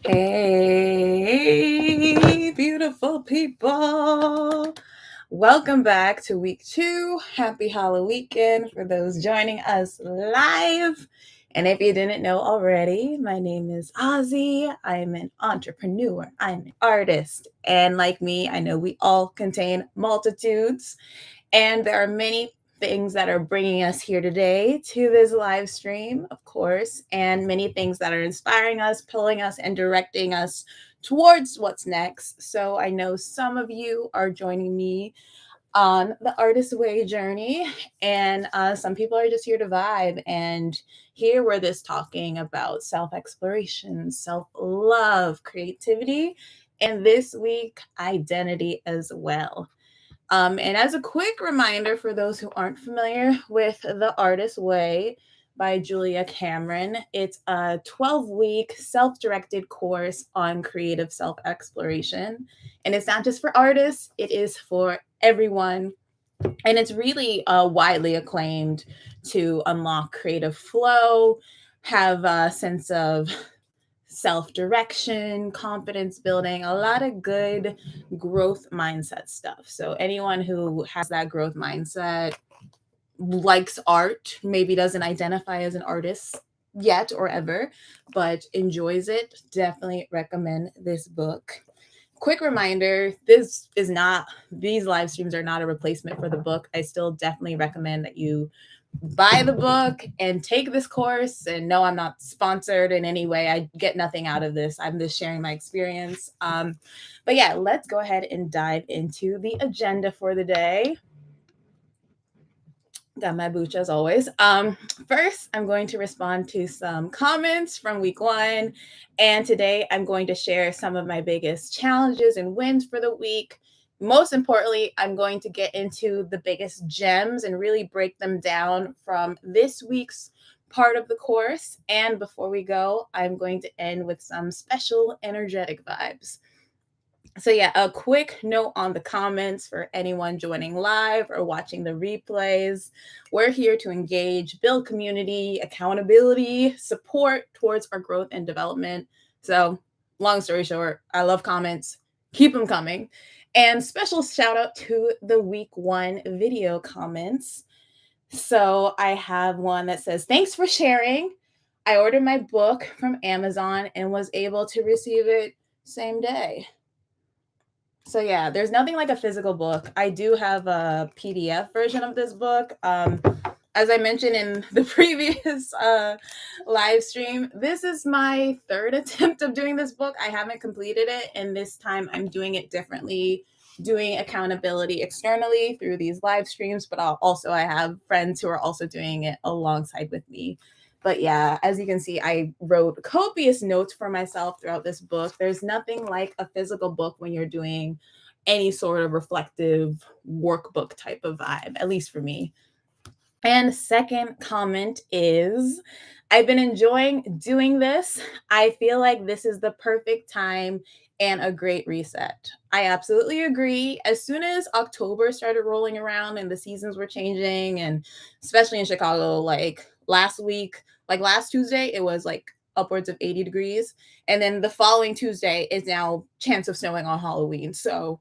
Hey, beautiful people. Welcome back to week 2. Happy Halloween weekend for those joining us live. And if you didn't know already, my name is Ozzy. I'm an entrepreneur. I'm an artist. And like me, I know we all contain multitudes. And there are many things that are bringing us here today to this live stream, of course, and many things that are inspiring us, pulling us, and directing us towards what's next. So I know some of you are joining me on the artist way journey, and some people are just here to vibe. And here we're just talking about self exploration, self love, creativity, and this week, identity as well. And as a quick reminder for those who aren't familiar with The Artist Way by Julia Cameron, it's a 12-week self-directed course on creative self-exploration. And it's not just for artists, it is for everyone. And it's really widely acclaimed to unlock creative flow, have a sense of self-direction, confidence building, a lot of good growth mindset stuff. So anyone who has that growth mindset, likes art, maybe doesn't identify as an artist yet or ever, but enjoys it, definitely recommend this book. Quick reminder, these live streams are not a replacement for the book. I still definitely recommend that you buy the book and take this course. And no, I'm not sponsored in any way. I get nothing out of this. I'm just sharing my experience. But yeah, let's go ahead and dive into the agenda for the day. Got my booch as always. First, I'm going to respond to some comments from week 1. And today I'm going to share some of my biggest challenges and wins for the week. Most importantly, I'm going to get into the biggest gems and really break them down from this week's part of the course. And before we go, I'm going to end with some special energetic vibes. So yeah, a quick note on the comments for anyone joining live or watching the replays. We're here to engage, build community, accountability, support towards our growth and development. So long story short, I love comments. Keep them coming. And special shout out to the week 1 video comments. So I have one that says, thanks for sharing. I ordered my book from Amazon and was able to receive it same day. So yeah, there's nothing like a physical book. I do have a PDF version of this book. As I mentioned in the previous live stream, this is my 3rd attempt of doing this book. I haven't completed it, and this time I'm doing it differently, doing accountability externally through these live streams, but I have friends who are also doing it alongside with me. But yeah, as you can see, I wrote copious notes for myself throughout this book. There's nothing like a physical book when you're doing any sort of reflective workbook type of vibe, at least for me. And second comment is, I've been enjoying doing this. I feel like this is the perfect time and a great reset. I absolutely agree. As soon as October started rolling around and the seasons were changing, and especially in Chicago, like last week, like last Tuesday, it was like upwards of 80 degrees. And then the following Tuesday is now chance of snowing on Halloween. So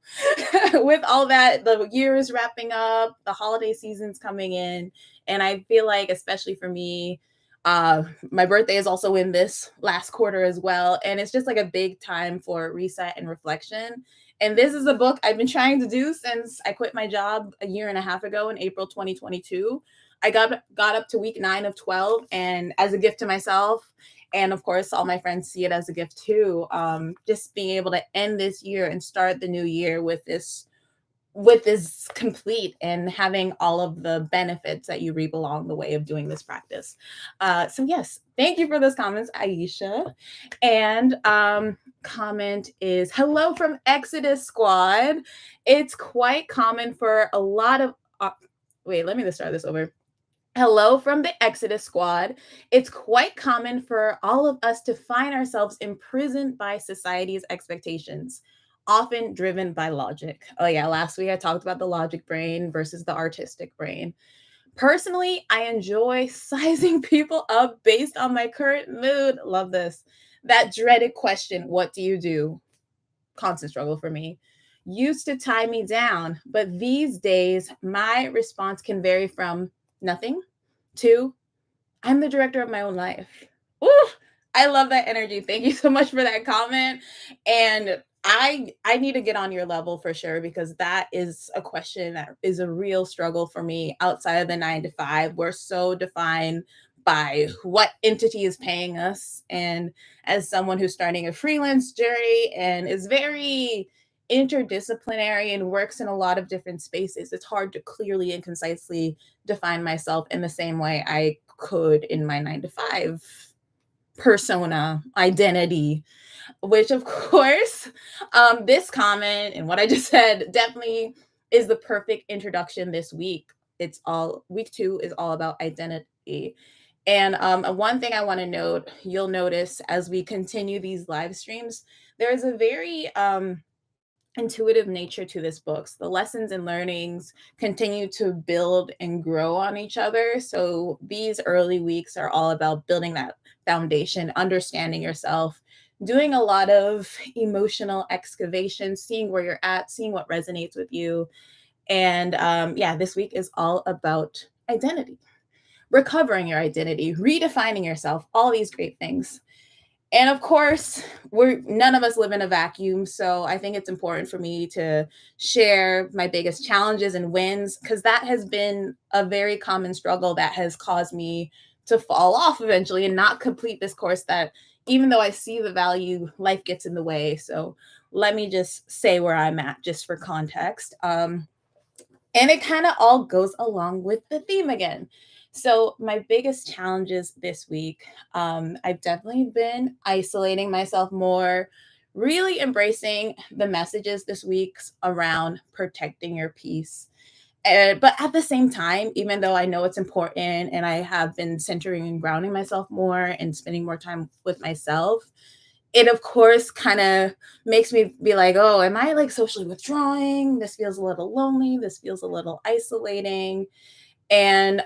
with all that, the year is wrapping up, the holiday season's coming in. And I feel like, especially for me, my birthday is also in this last quarter as well. And it's just like a big time for reset and reflection. And this is a book I've been trying to do since I quit my job a year and a half ago in April 2022. I got up to week 9 of 12, and as a gift to myself, and of course, all my friends see it as a gift too. Just being able to end this year and start the new year with this complete, and having all of the benefits that you reap along the way of doing this practice. So yes, thank you for those comments, Aisha. And comment is, hello from Exodus Squad. It's quite common for a lot of wait, let me just start this over. Hello from the Exodus Squad. It's quite common for all of us to find ourselves imprisoned by society's expectations, often driven by logic. Oh yeah, last week I talked about the logic brain versus the artistic brain. Personally, I enjoy sizing people up based on my current mood. Love this. That dreaded question, what do you do? Constant struggle for me. Used to tie me down, but these days, my response can vary from nothing to I'm the director of my own life. Woo! I love that energy. Thank you so much for that comment. And I need to get on your level for sure because that is a question that is a real struggle for me outside of the 9 to 5. We're so defined by what entity is paying us. And as someone who's starting a freelance journey and is very interdisciplinary and works in a lot of different spaces, it's hard to clearly and concisely define myself in the same way I could in my 9 to 5 persona identity, which of course, this comment and what I just said definitely is the perfect introduction this week. It's all week 2 is all about identity. And one thing I want to note, you'll notice as we continue these live streams, there is a very intuitive nature to this book. The lessons and learnings continue to build and grow on each other. So these early weeks are all about building that foundation, understanding yourself, doing a lot of emotional excavation, seeing where you're at, seeing what resonates with you. And yeah, this week is all about identity, recovering your identity, redefining yourself, all these great things. And of course, we're none of us live in a vacuum, so I think it's important for me to share my biggest challenges and wins because that has been a very common struggle that has caused me to fall off eventually and not complete this course that even though I see the value, life gets in the way. So let me just say where I'm at just for context. And it kind of all goes along with the theme again. So, my biggest challenges this week, I've definitely been isolating myself more, really embracing the messages this week around protecting your peace. But at the same time, even though I know it's important and I have been centering and grounding myself more and spending more time with myself, it of course kind of makes me be like, oh, am I like socially withdrawing? This feels a little lonely. This feels a little isolating. And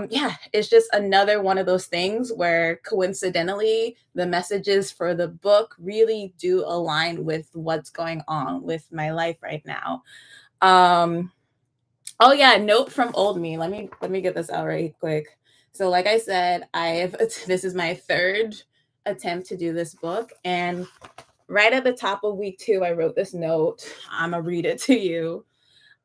yeah, it's just another one of those things where coincidentally, the messages for the book really do align with what's going on with my life right now. Um, oh yeah, note from old me. Let me get this out right quick. So like I said, I've this is my third attempt to do this book, and right at the top of week 2, I wrote this note. I'm gonna read it to you.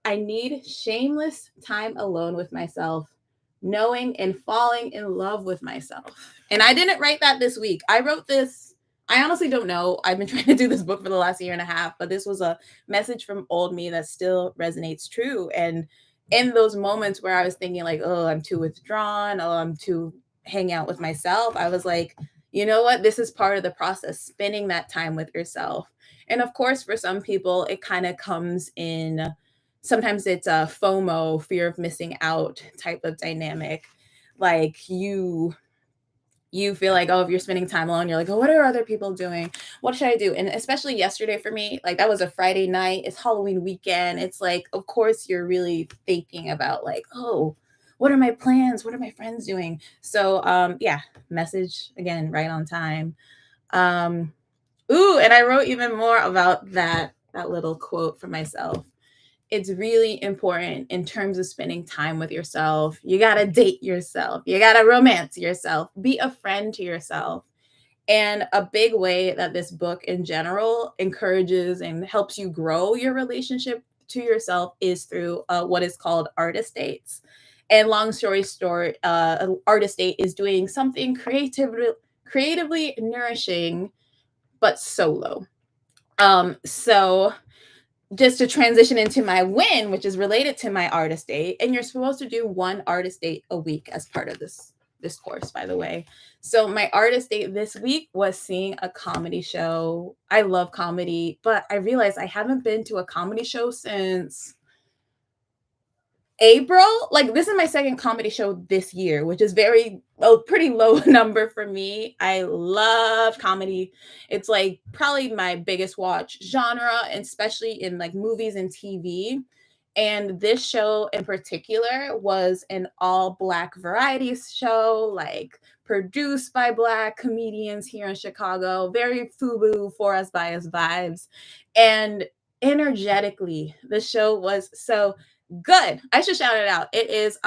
I need shameless time alone with myself, knowing and falling in love with myself. And I didn't write that this week. I wrote this. I honestly don't know. I've been trying to do this book for the last year and a half, but this was a message from old me that still resonates true. And in those moments where I was thinking, like, oh, I'm too withdrawn, oh, I'm too hang out with myself, I was like, you know what? This is part of the process, spending that time with yourself. And of course, for some people, it kind of comes in sometimes it's a FOMO, fear of missing out type of dynamic. Like you feel like, oh, if you're spending time alone, you're like, oh, what are other people doing? What should I do? And especially yesterday for me, like that was a Friday night, it's Halloween weekend. It's like, of course, you're really thinking about like, oh, what are my plans? What are my friends doing? So yeah, message again, right on time. Um, ooh, and I wrote even more about that little quote for myself. It's really important in terms of spending time with yourself. You got to date yourself. You got to romance yourself. Be a friend to yourself. And a big way that this book in general encourages and helps you grow your relationship to yourself is through what is called artist dates. And long story short, an artist date is doing something creatively nourishing, but solo. So just to transition into my win, which is related to my artist date, and you're supposed to do one artist date a week as part of this course, by the way. So my artist date this week was seeing a comedy show. I love comedy, but I realized I haven't been to a comedy show since April. Like this is my second comedy show this year, which is a pretty low number for me. I love comedy. It's like probably my biggest watch genre, and especially in like movies and TV. And this show in particular was an all Black variety show, like produced by Black comedians here in Chicago, very FUBU, for us, by us vibes. And energetically, the show was so good. I should shout it out. It is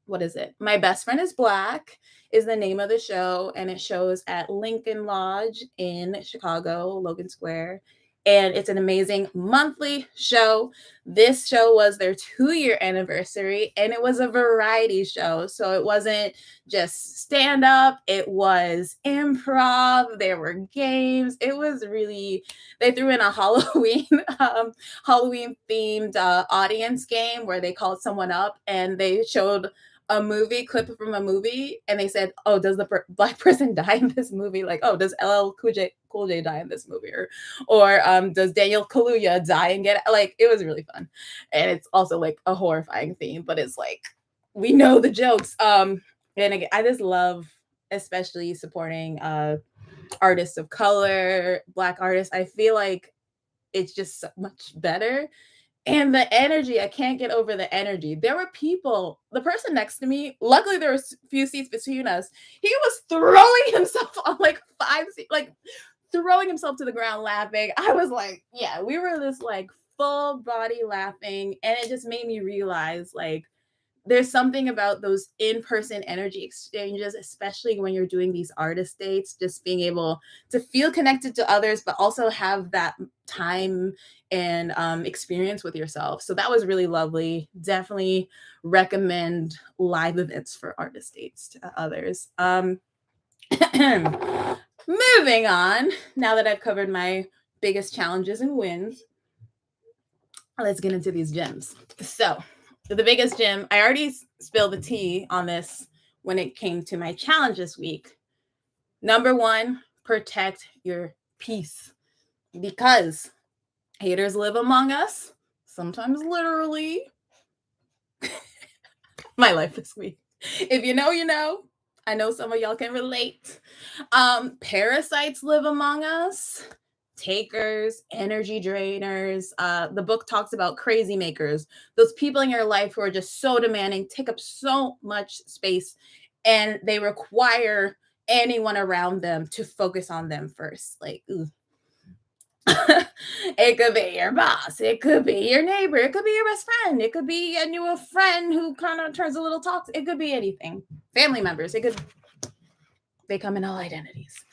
what is it? My Best Friend is Black is the name of the show, and it shows at Lincoln Lodge in Chicago, Logan Square. And it's an amazing monthly show. This show was their 2-year anniversary, and it was a variety show. So it wasn't just stand up, it was improv, there were games. It was really, they threw in a Halloween themed audience game where they called someone up and they showed a movie clip from a movie, and they said, "Oh, does the Black person die in this movie?" Like, "Oh, does LL Cool J die in this movie?" Or does Daniel Kaluuya die and get, like, it was really fun, and it's also like a horrifying theme, but it's like we know the jokes. And again, I just love, especially supporting artists of color, Black artists. I feel like it's just so much better. And the energy, I can't get over the energy. There were people, the person next to me, luckily there was a few seats between us. He was throwing himself on like 5 seats, like throwing himself to the ground laughing. I was like, yeah, we were just like full body laughing. And it just made me realize, like, there's something about those in-person energy exchanges, especially when you're doing these artist dates, just being able to feel connected to others, but also have that time and experience with yourself. So that was really lovely. Definitely recommend live events for artist dates to others. Moving on, now that I've covered my biggest challenges and wins, let's get into these gems. So the biggest gem, I already spilled the tea on this when it came to my challenge this week. Number 1, protect your peace, because haters live among us, sometimes literally. My life this week. If you know, you know. I know some of y'all can relate. Parasites live among us. Takers, energy drainers. The book talks about crazy makers, those people in your life who are just so demanding, take up so much space, and they require anyone around them to focus on them first. Like, it could be your boss, it could be your neighbor, it could be your best friend, it could be a new friend who kind of turns a little toxic, it could be anything. Family members, they come in all identities.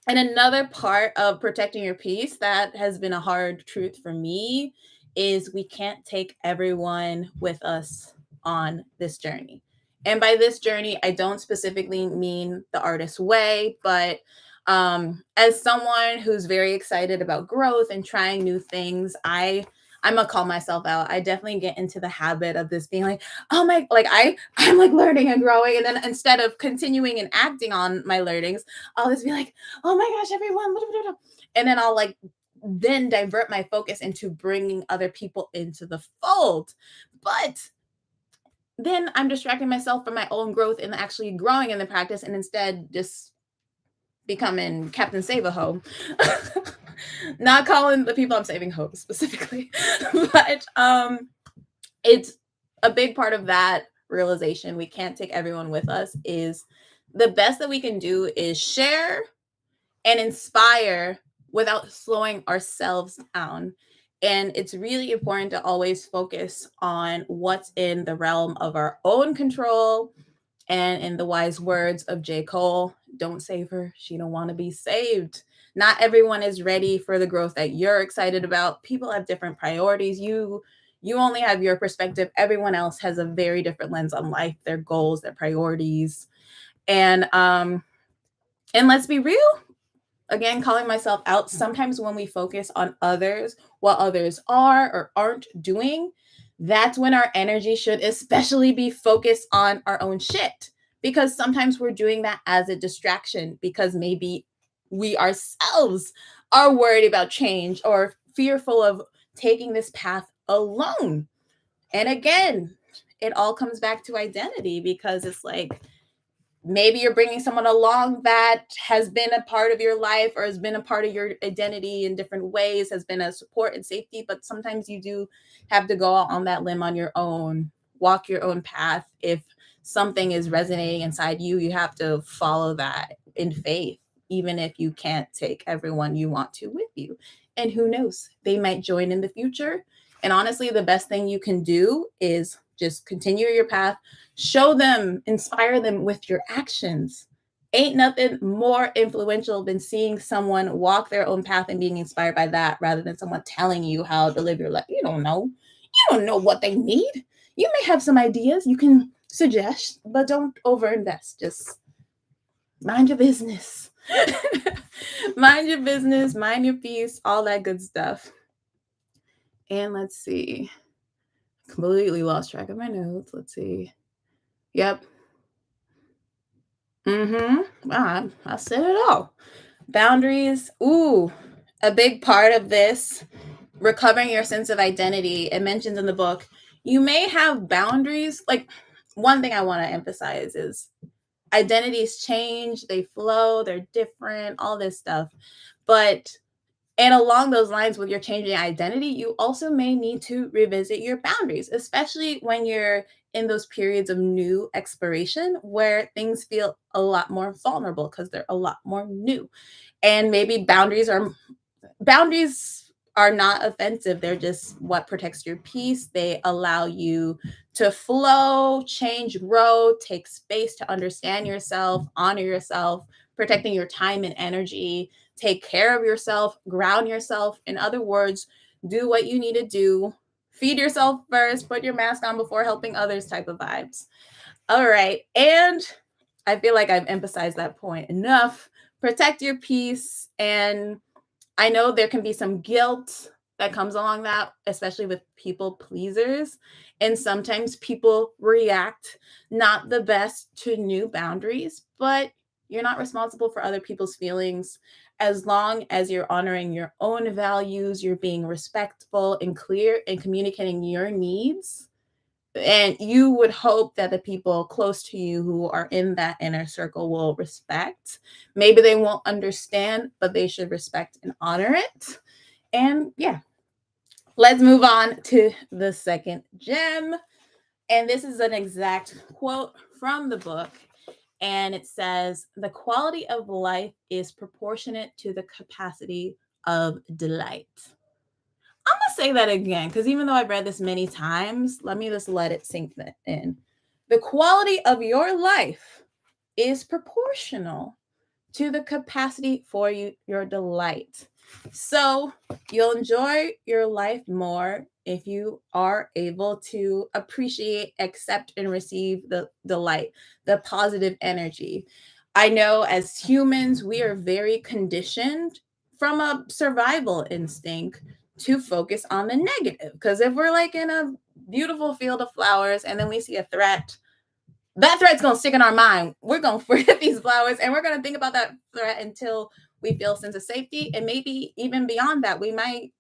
And another part of protecting your peace that has been a hard truth for me is we can't take everyone with us on this journey. And by this journey, I don't specifically mean the artist's way, but as someone who's very excited about growth and trying new things, I'm gonna call myself out. I definitely get into the habit of this being like, oh my, like I'm like learning and growing, and then instead of continuing and acting on my learnings, I'll just be like, oh my gosh, everyone, and then I'll like then divert my focus into bringing other people into the fold. But then I'm distracting myself from my own growth and actually growing in the practice, and instead just becoming Captain Save-A-Ho. Not calling the people I'm saving ho specifically, but it's a big part of that realization. We can't take everyone with us. Is the best that we can do is share and inspire without slowing ourselves down. And it's really important to always focus on what's in the realm of our own control. And in the wise words of J. Cole, don't save her. She don't want to be saved. Not everyone is ready for the growth that you're excited about. People have different priorities. You only have your perspective. Everyone else has a very different lens on life, their goals, their priorities. And let's be real, again, calling myself out, sometimes when we focus on others, what others are or aren't doing, that's when our energy should especially be focused on our own shit. Because sometimes we're doing that as a distraction because maybe we ourselves are worried about change or fearful of taking this path alone. And again, it all comes back to identity, because it's like maybe you're bringing someone along that has been a part of your life or has been a part of your identity in different ways, has been a support and safety, but sometimes you do have to go out on that limb on your own, walk your own path. If something is resonating inside you, you have to follow that in faith, even if you can't take everyone you want to with you. And who knows, they might join in the future. And honestly, the best thing you can do is just continue your path. Show them, inspire them with your actions. Ain't nothing more influential than seeing someone walk their own path and being inspired by that rather than someone telling you how to live your life. You don't know. You don't know what they need. You may have some ideas you can suggest, but don't overinvest. Just mind your business. Mind your business, mind your peace, all that good stuff. And let's see. Completely lost track of my notes. Let's see. Yep. Wow, I said it all. Boundaries. Ooh, a big part of this, recovering your sense of identity. It mentions in the book, you may have boundaries. Like, one thing I want to emphasize is identities change, they flow, they're different, all this stuff. But and along those lines, with your changing identity, you also may need to revisit your boundaries, especially when you're in those periods of new exploration where things feel a lot more vulnerable because they're a lot more new. And maybe boundaries are not offensive. They're just what protects your peace. They allow you to flow, change, grow, take space to understand yourself, honor yourself, protecting your time and energy, take care of yourself, ground yourself. In other words, do what you need to do. Feed yourself first, put your mask on before helping others type of vibes. All right. And I feel like I've emphasized that point enough. Protect your peace. And I know there can be some guilt that comes along that, especially with people pleasers. And sometimes people react not the best to new boundaries, but you're not responsible for other people's feelings. As long as you're honoring your own values, you're being respectful and clear and communicating your needs. And you would hope that the people close to you who are in that inner circle will respect. Maybe they won't understand, but they should respect and honor it. And yeah, let's move on to the second gem. And this is an exact quote from the book. And it says, the quality of life is proportionate to the capacity of delight. I'm gonna say that again because even though I've read this many times, let me just let it sink in. The quality of your life is proportional to the capacity for your delight. So you'll enjoy your life more if you are able to appreciate, accept, and receive the delight, the positive energy. I know as humans, we are very conditioned from a survival instinct to focus on the negative. Because if we're like in a beautiful field of flowers and then we see a threat, that threat's gonna stick in our mind. We're gonna forget these flowers and we're gonna think about that threat until we feel a sense of safety. And maybe even beyond that, we might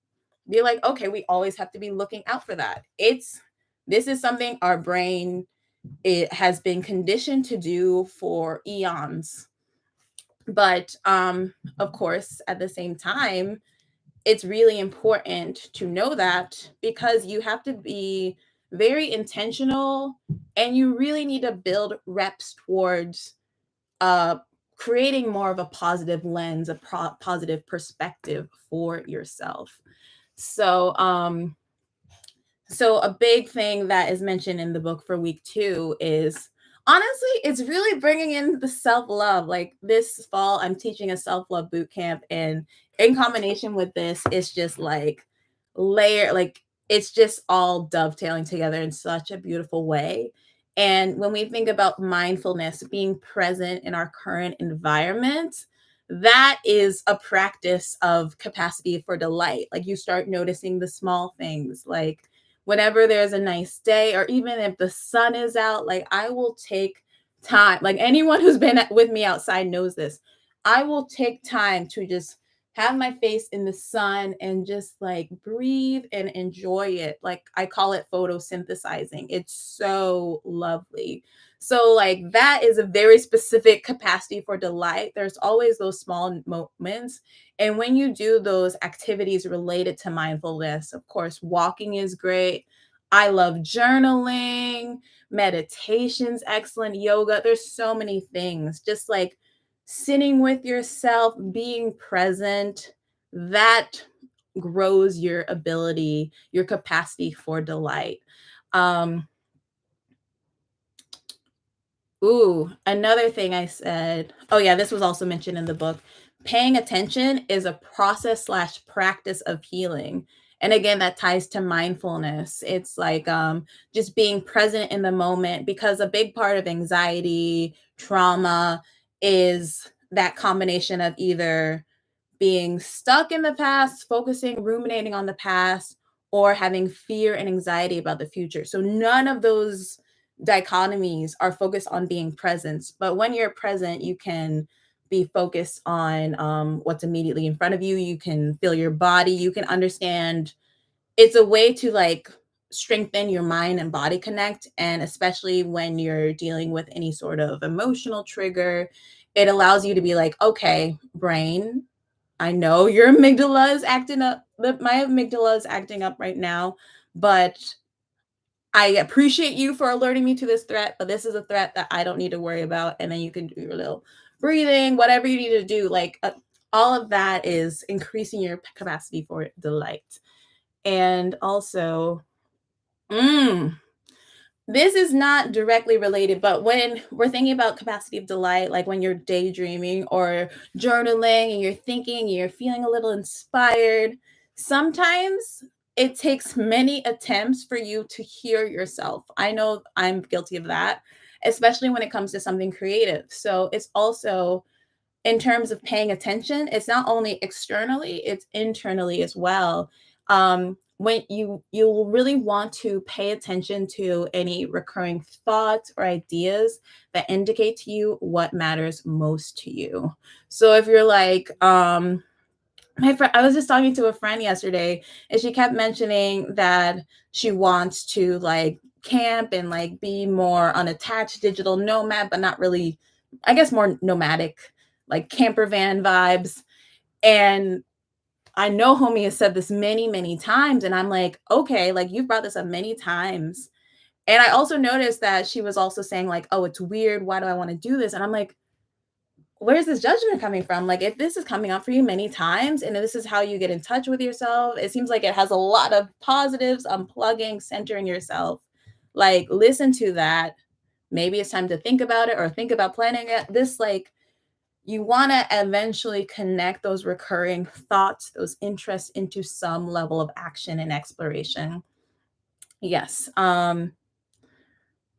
be like, okay, we always have to be looking out for that. This is something our brain it has been conditioned to do for eons. But of course, at the same time, it's really important to know that because you have to be very intentional and you really need to build reps towards uh, creating more of a positive lens, a positive perspective for yourself. So, so a big thing that is mentioned in the book for week 2 is honestly, it's really bringing in the self-love. Like this fall, I'm teaching a self-love boot camp, and in combination with this, it's just like like it's just all dovetailing together in such a beautiful way. And when we think about mindfulness, being present in our current environment, that is a practice of capacity for delight. Like you start noticing the small things, like whenever there's a nice day, or even if the sun is out, like I will take time. Like anyone who's been with me outside knows this. I will take time to just have my face in the sun and just like breathe and enjoy it. Like I call it photosynthesizing. It's so lovely. So like that is a very specific capacity for delight. There's always those small moments. And when you do those activities related to mindfulness, of course, walking is great. I love journaling, meditation's excellent, yoga. There's so many things. Just like sitting with yourself, being present, that grows your ability, your capacity for delight. Um, Another thing I said, oh yeah, this was also mentioned in the book. Paying attention is a process slash practice of healing. And again, that ties to mindfulness. It's like just being present in the moment, because a big part of anxiety, trauma is that combination of either being stuck in the past, focusing, ruminating on the past, or having fear and anxiety about the future. So none of those dichotomies are focused on being present. But when you're present, you can be focused on what's immediately in front of you. You can feel your body. You can understand. It's a way to like strengthen your mind and body connect. And especially when you're dealing with any sort of emotional trigger, it allows you to be like, okay, brain, I know your amygdala is acting up. My amygdala is acting up right now, but I appreciate you for alerting me to this threat, but this is a threat that I don't need to worry about. And then you can do your little breathing, whatever you need to do. Like all of that is increasing your capacity for delight. And also, this is not directly related, but when we're thinking about capacity of delight, like when you're daydreaming or journaling and you're thinking, you're feeling a little inspired, sometimes it takes many attempts for you to hear yourself. I know I'm guilty of that, especially when it comes to something creative. So it's also in terms of paying attention, it's not only externally, it's internally as well. When you'll really want to pay attention to any recurring thoughts or ideas that indicate to you what matters most to you. So if you're like, my friend, I was just talking to a friend yesterday, and she kept mentioning that she wants to like camp and like be more unattached digital nomad, but not really, I guess more nomadic, like camper van vibes. And I know homie has said this many, many times. And I'm like, okay, like you've brought this up many times. And I also noticed that she was also saying, like, oh, it's weird. Why do I want to do this? And I'm like, where's this judgment coming from? Like, if this is coming up for you many times and this is how you get in touch with yourself, it seems like it has a lot of positives, unplugging, centering yourself. Like, listen to that. Maybe it's time to think about it or think about planning it. This, like, you want to eventually connect those recurring thoughts, those interests into some level of action and exploration. Yes.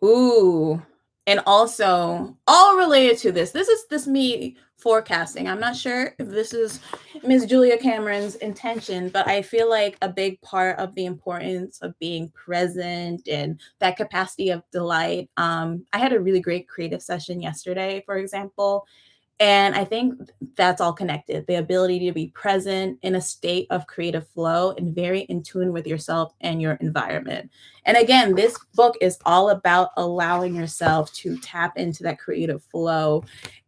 Ooh. And also, all related to this. This is this me forecasting. I'm not sure if this is Miss Julia Cameron's intention, but I feel like a big part of the importance of being present and that capacity of delight. I had a really great creative session yesterday, for example, and I think that's all connected. The ability to be present in a state of creative flow and very in tune with yourself and your environment. And again, this book is all about allowing yourself to tap into that creative flow.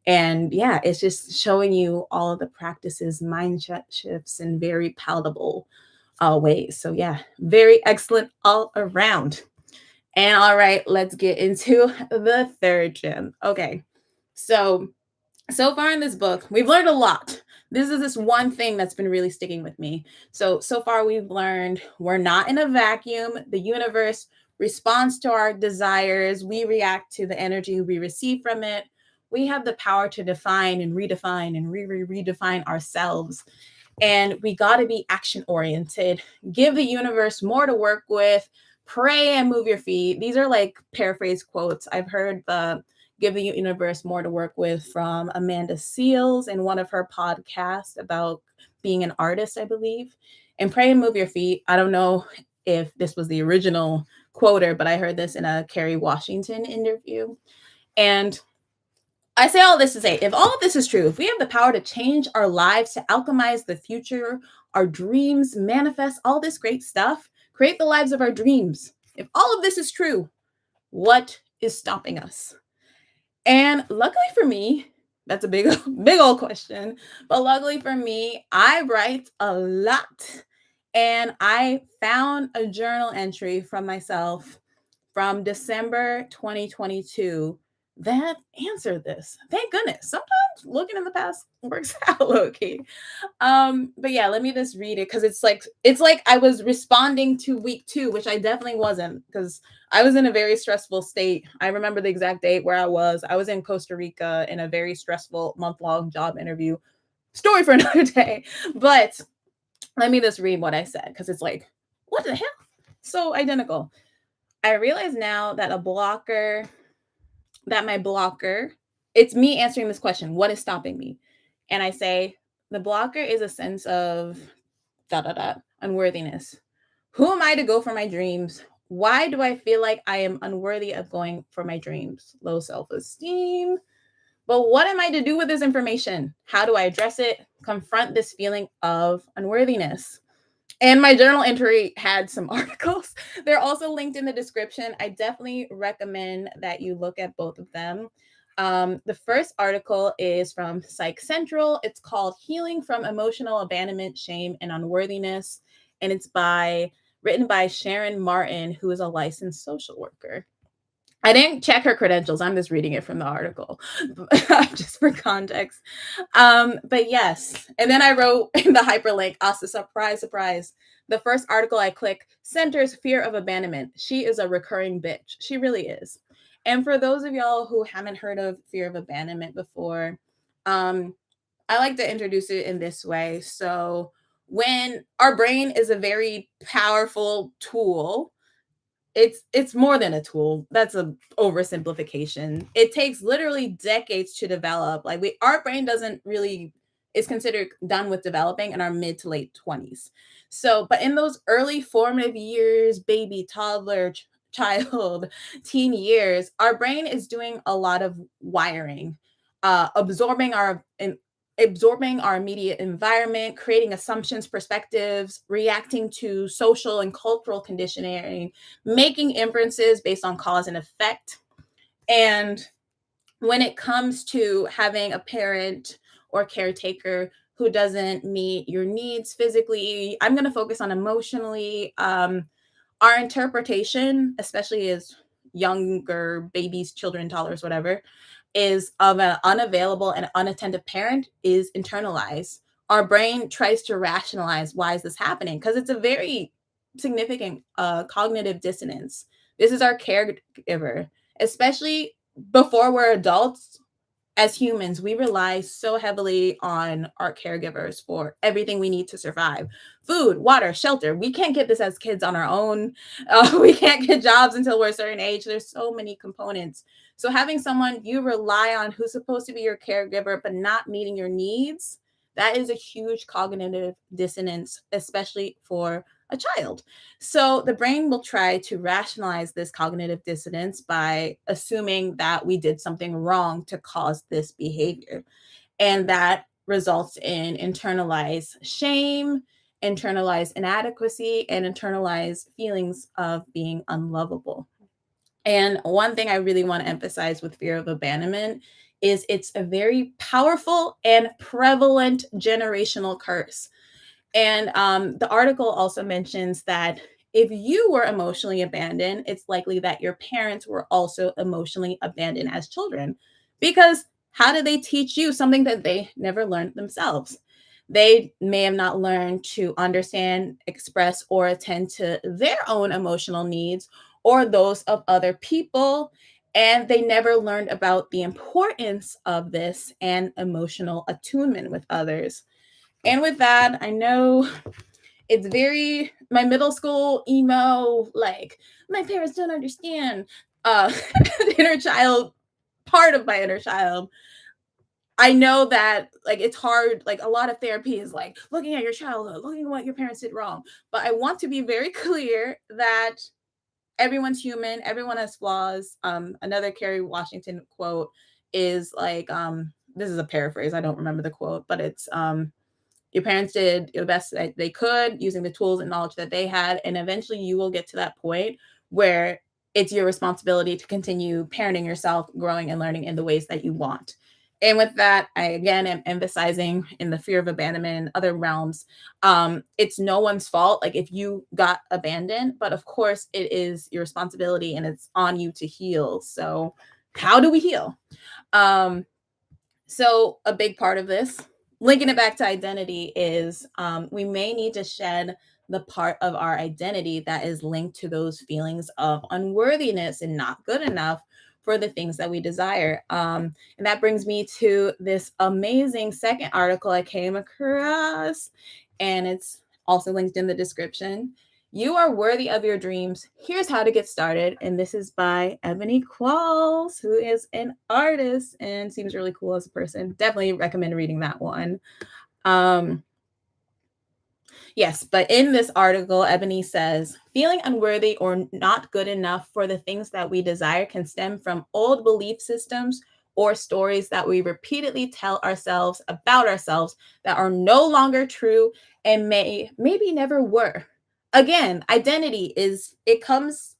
And yeah, it's just showing you all of the practices, shifts in very palatable ways. So yeah, very excellent all around. And all right, let's get into the third gem. Okay. So far in this book, we've learned a lot. This is this one thing that's been really sticking with me. So far we've learned we're not in a vacuum. The universe responds to our desires. We react to the energy we receive from it. We have the power to define and redefine and redefine ourselves. And we got to be action oriented. Give the universe more to work with. Pray and move your feet. These are like paraphrase quotes. I've heard the give the universe more to work with from Amanda Seales in one of her podcasts about being an artist, I believe. And pray and move your feet. I don't know if this was the original quoter, but I heard this in a Kerry Washington interview. And I say all this to say, if all of this is true, if we have the power to change our lives, to alchemize the future, our dreams, manifest all this great stuff, create the lives of our dreams. If all of this is true, what is stopping us? And luckily for me, that's a big, big old question. But luckily for me, I write a lot. And I found a journal entry from myself from December 2022 that answered this. Thank goodness. Sometimes looking in the past works out, low key. But yeah, let me just read it because it's like I was responding to week two, which I definitely wasn't because I was in a very stressful state. I remember the exact date where I was. I was in Costa Rica in a very stressful month-long job interview. Story for another day. But let me just read what I said because it's like, what the hell? So identical. I realize now that my blocker, it's me answering this question, what is stopping me? And I say, the blocker is a sense of dot dot dot unworthiness. Who am I to go for my dreams? Why do I feel like I am unworthy of going for my dreams? Low self-esteem. But what am I to do with this information? How do I address it? Confront this feeling of unworthiness. And my journal entry had some articles. They're also linked in the description. I definitely recommend that you look at both of them. The first article is from Psych Central. It's called Healing from Emotional Abandonment, Shame, and Unworthiness. And it's written by Sharon Martin, who is a licensed social worker. I didn't check her credentials. I'm just reading it from the article, just for context. But yes. And then I wrote in the hyperlink, also surprise, surprise. The first article I click centers fear of abandonment. She is a recurring bitch. She really is. And for those of y'all who haven't heard of fear of abandonment before, um, I like to introduce it in this way. So when our brain is a very powerful tool, it's more than a tool. That's a oversimplification. It takes literally decades to develop. Like our brain doesn't really is considered done with developing in our mid to late 20s. So, but in those early formative years, baby, toddler, child, teen years, our brain is doing a lot of wiring, absorbing our immediate environment, creating assumptions, perspectives, reacting to social and cultural conditioning, making inferences based on cause and effect. And when it comes to having a parent or caretaker who doesn't meet your needs physically, I'm going to focus on emotionally. Our interpretation, especially as younger babies, children, toddlers, whatever, is of an unavailable and unattentive parent is internalized. Our brain tries to rationalize why is this happening because it's a very significant cognitive dissonance. This is our caregiver, especially before we're adults. As humans, we rely so heavily on our caregivers for everything we need to survive: food, water, shelter. We can't get this as kids on our own. We can't get jobs until we're a certain age. There's so many components. So, having someone you rely on who's supposed to be your caregiver, but not meeting your needs, that is a huge cognitive dissonance, especially for a child. So the brain will try to rationalize this cognitive dissonance by assuming that we did something wrong to cause this behavior. And that results in internalized shame, internalized inadequacy, and internalized feelings of being unlovable. And one thing I really want to emphasize with fear of abandonment is it's a very powerful and prevalent generational curse. And the article also mentions that if you were emotionally abandoned, it's likely that your parents were also emotionally abandoned as children. Because how did they teach you something that they never learned themselves? They may have not learned to understand, express, or attend to their own emotional needs or those of other people. And they never learned about the importance of this and emotional attunement with others. And with that, I know it's very my middle school emo, like my parents don't understand. Inner child, part of my inner child. I know that like it's hard, like a lot of therapy is like looking at your childhood, looking at what your parents did wrong. But I want to be very clear that everyone's human, everyone has flaws. Another Kerry Washington quote is like, this is a paraphrase, I don't remember the quote, but it's your parents did the best that they could using the tools and knowledge that they had. And eventually you will get to that point where it's your responsibility to continue parenting yourself, growing and learning in the ways that you want. And with that, I again am emphasizing in the fear of abandonment and other realms, it's no one's fault. Like if you got abandoned, but of course it is your responsibility and it's on you to heal. So, how do we heal? Um, so a big part of this, linking it back to identity, is we may need to shed the part of our identity that is linked to those feelings of unworthiness and not good enough for the things that we desire. And that brings me to this amazing second article I came across, and it's also linked in the description. You are worthy of your dreams. Here's how to get started. And this is by Ebony Qualls, who is an artist and seems really cool as a person. Definitely recommend reading that one. Um, yes, but in this article, Ebony says feeling unworthy or not good enough for the things that we desire can stem from old belief systems or stories that we repeatedly tell ourselves about ourselves that are no longer true and maybe never were. Again, identity is, it comes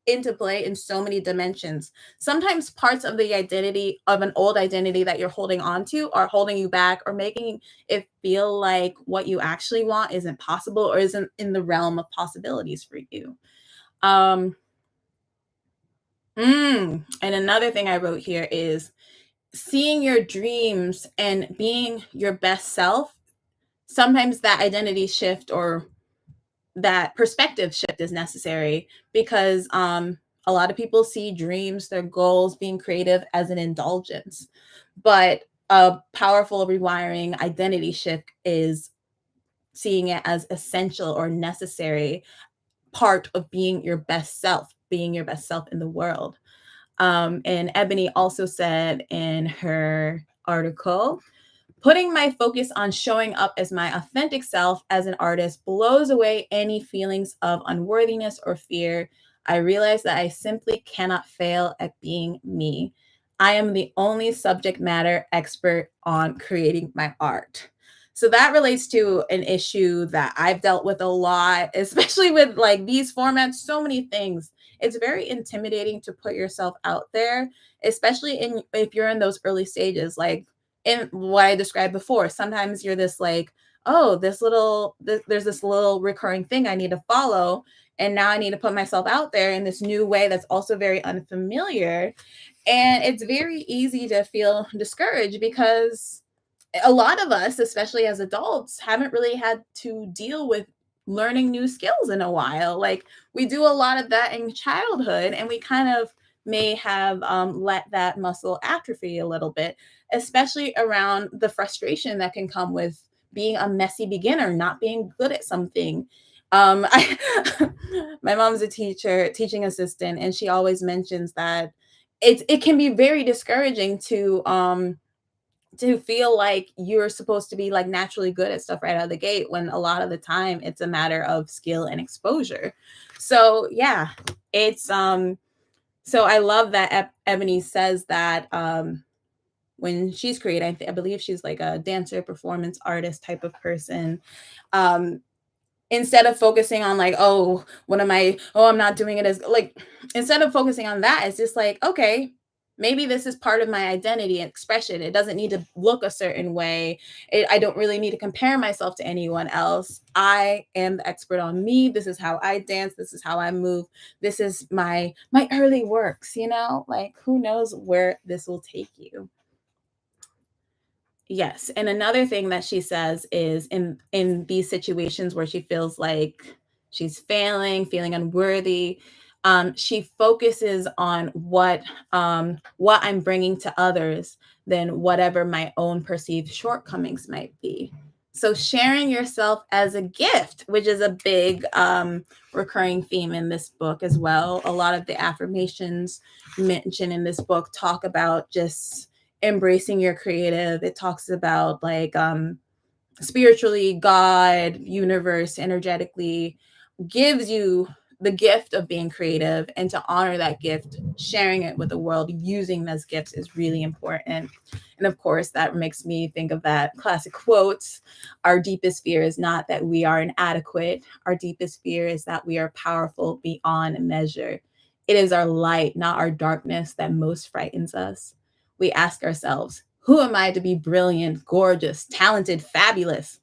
into play in so many dimensions. Sometimes parts of the identity of an old identity that you're holding on to are holding you back or making it feel like what you actually want isn't possible or isn't in the realm of possibilities for you. Um, and another thing I wrote here is seeing your dreams and being your best self. Sometimes that identity shift or that perspective shift is necessary because a lot of people see dreams, their goals, being creative as an indulgence. But a powerful rewiring identity shift is seeing it as essential or necessary part of being your best self in the world. And Ebony also said in her article, putting my focus on showing up as my authentic self as an artist blows away any feelings of unworthiness or fear. I realize that I simply cannot fail at being me. I am the only subject matter expert on creating my art. So that relates to an issue that I've dealt with a lot, especially with like these formats, so many things. It's very intimidating to put yourself out there, especially in if you're in those early stages. Like in what I described before, sometimes you're this like, oh, there's this little recurring thing I need to follow. And now I need to put myself out there in this new way that's also very unfamiliar. And it's very easy to feel discouraged because a lot of us, especially as adults, haven't really had to deal with learning new skills in a while. Like we do a lot of that in childhood, and we kind of may have let that muscle atrophy a little bit, especially around the frustration that can come with being a messy beginner, not being good at something. My mom's a teaching assistant, and she always mentions that it can be very discouraging to feel like you're supposed to be like naturally good at stuff right out of the gate when a lot of the time it's a matter of skill and exposure. So yeah, it's so I love that Ebony says that when she's creating, I believe she's like a dancer, performance artist type of person. Um, Instead of focusing on like, oh, what am I, oh, I'm not doing it as like, instead of focusing on that, it's just like, okay, maybe this is part of my identity and expression. It doesn't need to look a certain way. I don't really need to compare myself to anyone else. I am the expert on me. This is how I dance. This is how I move. This is my early works, like who knows where this will take you. Yes, and another thing that she says is in these situations where she feels like she's failing, feeling unworthy, she focuses on what I'm bringing to others than whatever my own perceived shortcomings might be. So sharing yourself as a gift, which is a big recurring theme in this book as well. A lot of the affirmations mentioned in this book talk about just embracing your creative. It talks about like spiritually, God, universe, energetically gives you the gift of being creative, and to honor that gift, sharing it with the world, using those gifts is really important. And of course, that makes me think of that classic quote: our deepest fear is not that we are inadequate. Our deepest fear is that we are powerful beyond measure. It is our light, not our darkness, that most frightens us. We ask ourselves, who am I to be brilliant, gorgeous, talented, fabulous?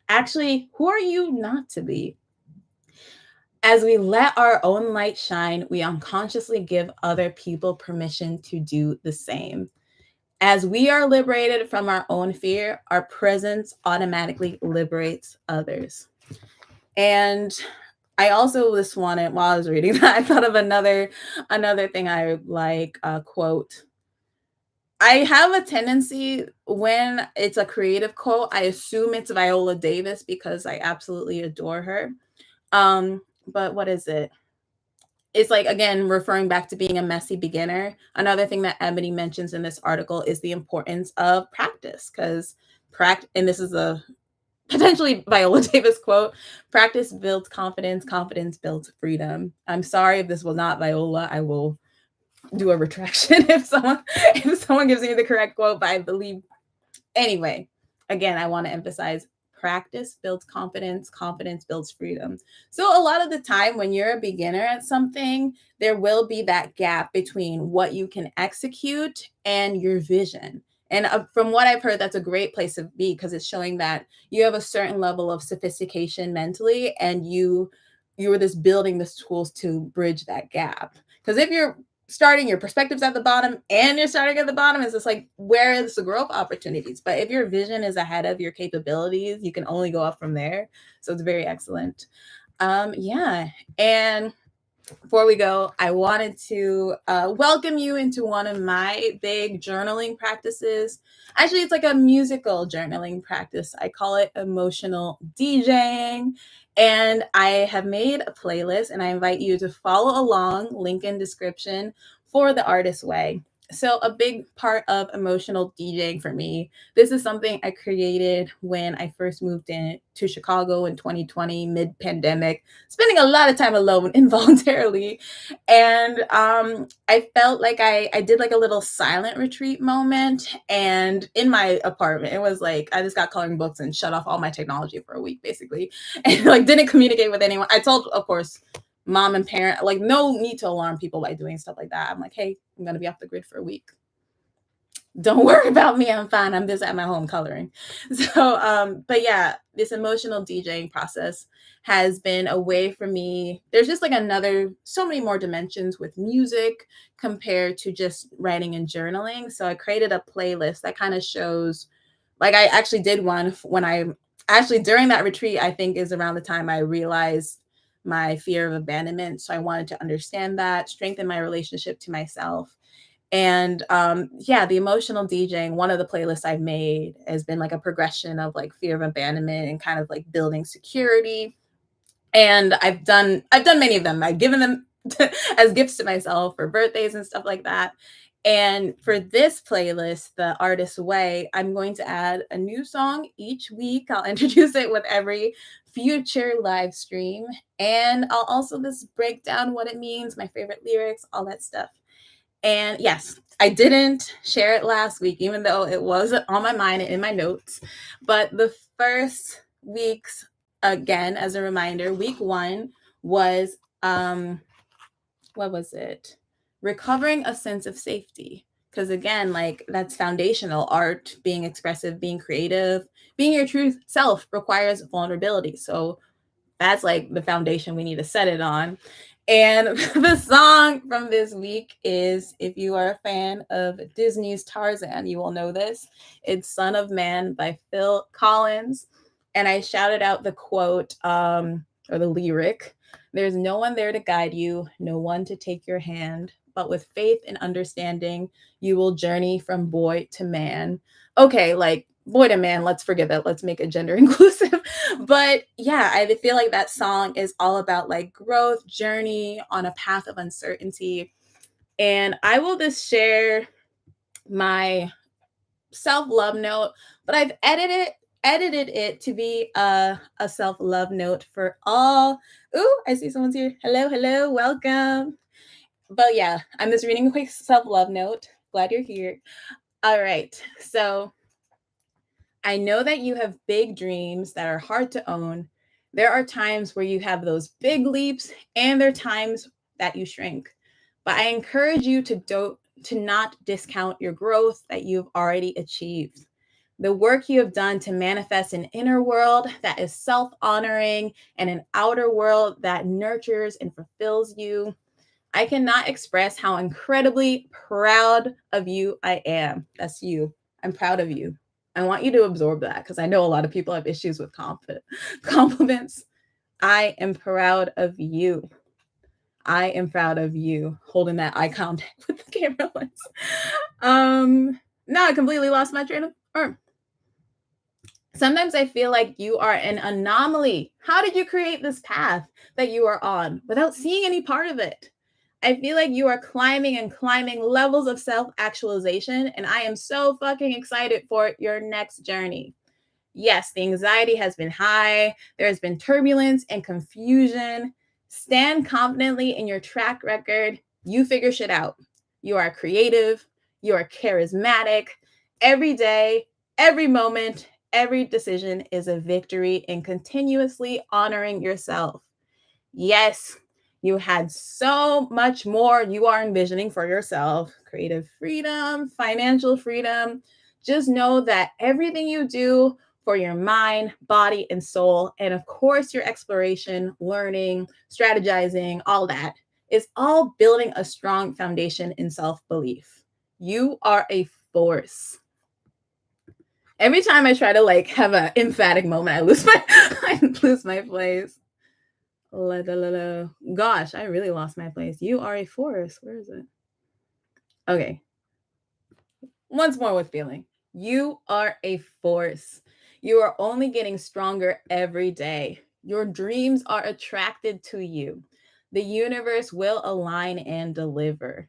Actually, who are you not to be? As we let our own light shine, we unconsciously give other people permission to do the same. As we are liberated from our own fear, our presence automatically liberates others. And I also just wanted, while I was reading that, I thought of another thing I like, quote. I have a tendency when it's a creative quote, I assume it's Viola Davis because I absolutely adore her. But what is it? It's like, again, referring back to being a messy beginner. Another thing that Ebony mentions in this article is the importance of practice, because and this is a potentially Viola Davis quote, practice builds confidence, confidence builds freedom. I'm sorry if this was not Viola. I will do a retraction if someone gives me the correct quote, but I believe anyway, again, I want to emphasize practice builds confidence, confidence builds freedom. So, a lot of the time when you're a beginner at something, there will be that gap between what you can execute and your vision. And from what I've heard, that's a great place to be because it's showing that you have a certain level of sophistication mentally and you were just building the tools to bridge that gap. Because if you're starting, your perspectives at the bottom and you're starting at the bottom, it's just like, where is the growth opportunities? But if your vision is ahead of your capabilities, you can only go up from there. So it's very excellent. Yeah. And before we go, I wanted to welcome you into one of my big journaling practices. Actually, it's like a musical journaling practice. I call it emotional DJing. And I have made a playlist and I invite you to follow along, link in description, for the Artist Way. So, a big part of emotional DJing for me, this is something I created when I first moved in to Chicago in 2020, mid pandemic, spending a lot of time alone involuntarily. And I felt like I did like a little silent retreat moment. And in my apartment, it was like I just got coloring books and shut off all my technology for a week, basically. And like didn't communicate with anyone. I told, of course, mom and parent, like no need to alarm people by doing stuff like that. I'm like, hey, I'm gonna be off the grid for a week. Don't worry about me. I'm fine. I'm just at my home coloring. So, but yeah, this emotional DJing process has been a way for me. There's just like so many more dimensions with music compared to just writing and journaling. So I created a playlist that kind of shows, like I actually did one when during that retreat, I think is around the time I realized my fear of abandonment. So I wanted to understand that, strengthen my relationship to myself. And yeah, the emotional DJing, one of the playlists I've made has been like a progression of like fear of abandonment and kind of like building security. And I've done many of them. I've given them as gifts to myself for birthdays and stuff like that. And for this playlist, The Artist's Way, I'm going to add a new song each week. I'll introduce it with every future live stream. And I'll also just break down what it means, my favorite lyrics, all that stuff. And yes, I didn't share it last week, even though it was on my mind and in my notes. But the first week's, again, as a reminder, week one was, what was it? Recovering a sense of safety. Because again, like that's foundational. Art, being expressive, being creative, being your true self requires vulnerability. So that's like the foundation we need to set it on. And the song from this week is, if you are a fan of Disney's Tarzan, you will know this. It's Son of Man by Phil Collins. And I shouted out the quote, or the lyric: there's no one there to guide you, no one to take your hand, but with faith and understanding, you will journey from boy to man. Okay, like boy to man, let's forget that. Let's make it gender inclusive. But yeah, I feel like that song is all about like growth, journey on a path of uncertainty. And I will just share my self-love note, but I've edited it to be a self-love note for all. Ooh, I see someone's here. Hello, hello, welcome. But yeah, I'm just reading a quick self-love note. Glad you're here. All right. So I know that you have big dreams that are hard to own. There are times where you have those big leaps, and there are times that you shrink. But I encourage you to not discount your growth that you've already achieved. The work you have done to manifest an inner world that is self-honoring and an outer world that nurtures and fulfills you. I cannot express how incredibly proud of you I am. That's you. I'm proud of you. I want you to absorb that because I know a lot of people have issues with compliments. I am proud of you. I am proud of you. Holding that eye contact with the camera lens. No, I completely lost my train of thought. Sometimes I feel like you are an anomaly. How did you create this path that you are on without seeing any part of it? I feel like you are climbing and climbing levels of self-actualization, and I am so fucking excited for your next journey. Yes, the anxiety has been high. There has been turbulence and confusion. Stand confidently in your track record. You figure shit out. You are creative. You are charismatic. Every day, every moment, every decision is a victory in continuously honoring yourself. Yes, you had so much more you are envisioning for yourself: creative freedom, financial freedom. Just know that everything you do for your mind, body, and soul, and of course, your exploration, learning, strategizing, all that, is all building a strong foundation in self belief. You are a force. Every time I try to like have an emphatic moment, I lose my place. Gosh, I really lost my place. You are a force. Where is it? Okay. Once more with feeling. You are a force. You are only getting stronger every day. Your dreams are attracted to you. The universe will align and deliver.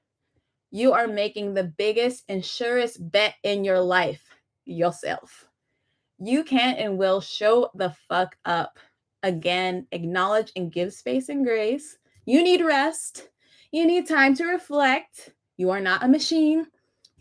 You are making the biggest and surest bet in your life: yourself. You can and will show the fuck up. Again, acknowledge and give space and grace. You need rest. You need time to reflect. You are not a machine.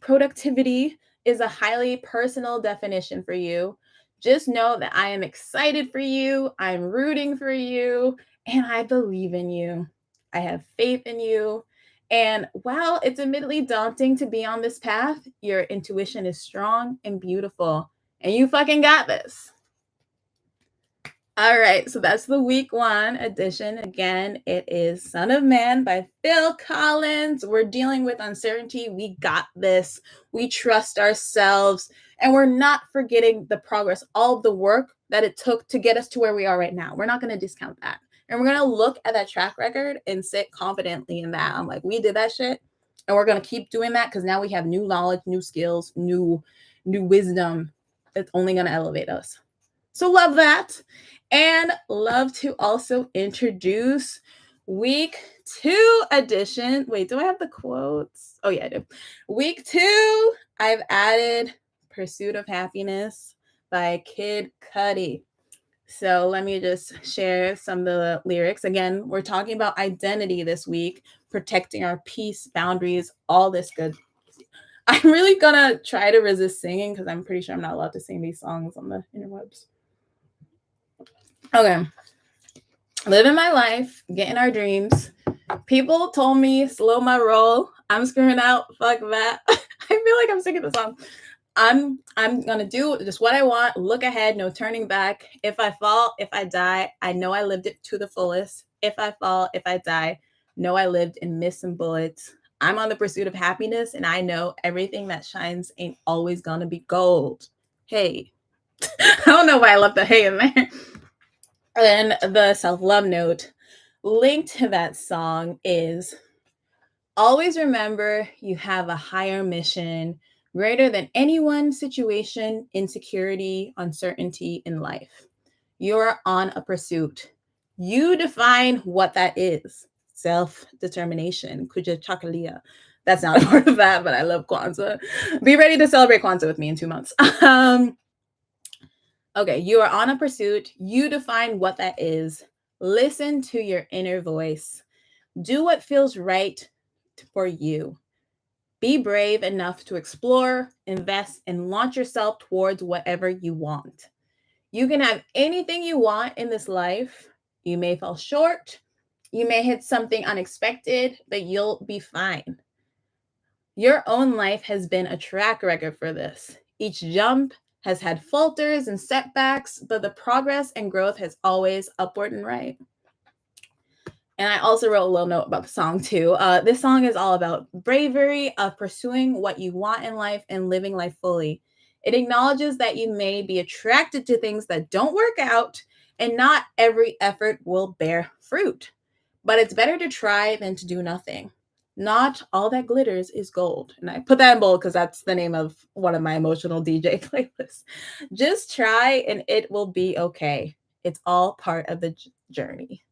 Productivity is a highly personal definition for you. Just know that I am excited for you. I'm rooting for you. And I believe in you. I have faith in you. And while it's admittedly daunting to be on this path, your intuition is strong and beautiful. And you fucking got this. All right, so that's the week 1 edition. Again, it is Son of Man by Phil Collins. We're dealing with uncertainty. We got this. We trust ourselves. And we're not forgetting the progress, all of the work that it took to get us to where we are right now. We're not going to discount that. And we're going to look at that track record and sit confidently in that. I'm like, we did that shit. And we're going to keep doing that because now we have new knowledge, new skills, new wisdom. It's only going to elevate us. So love that. And love to also introduce week 2 edition. Wait, do I have the quotes? Oh, yeah, I do. Week 2, I've added Pursuit of Happiness by Kid Cudi. So let me just share some of the lyrics. Again, we're talking about identity this week, protecting our peace, boundaries, all this good. I'm really gonna try to resist singing because I'm pretty sure I'm not allowed to sing these songs on the interwebs. Okay. Living my life, getting our dreams. People told me slow my roll. I'm screaming out, fuck that. I feel like I'm singing the song. I'm gonna do just what I want. Look ahead, no turning back. If I fall, if I die, I know I lived it to the fullest. If I fall, if I die, know I lived and missed some bullets. I'm on the pursuit of happiness, and I know everything that shines ain't always gonna be gold. Hey. I don't know why I left the hey in there. And the self-love note linked to that song is: always remember you have a higher mission greater than any one situation, insecurity, uncertainty in life. You're on a pursuit. You define what that is. Self-determination. Kuja Chakalia. That's not a part of that, but I love Kwanzaa. Be ready to celebrate Kwanzaa with me in 2 months. Okay, you are on a pursuit. You define what that is. Listen to your inner voice. Do what feels right for you. Be brave enough to explore, invest, and launch yourself towards whatever you want. You can have anything you want in this life. You may fall short. You may hit something unexpected, but you'll be fine. Your own life has been a track record for this. Each jump has had falters and setbacks, but the progress and growth has always upward and right. And I also wrote a little note about the song too. This song is all about bravery of pursuing what you want in life and living life fully. It acknowledges that you may be attracted to things that don't work out, and not every effort will bear fruit. But it's better to try than to do nothing. Not all that glitters is gold. And I put that in bold because that's the name of one of my emotional DJ playlists. Just try and it will be okay. It's all part of the journey.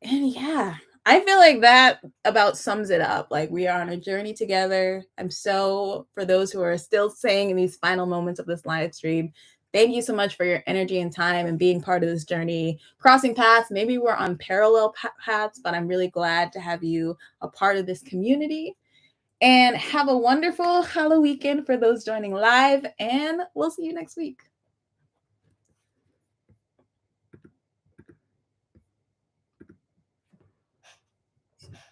And yeah, I feel like that about sums it up. Like, we are on a journey together. I'm so, for those who are still saying in these final moments of this live stream, thank you so much for your energy and time and being part of this journey, crossing paths. Maybe we're on parallel paths, but I'm really glad to have you a part of this community. And have a wonderful Halloween weekend for those joining live, and we'll see you next week.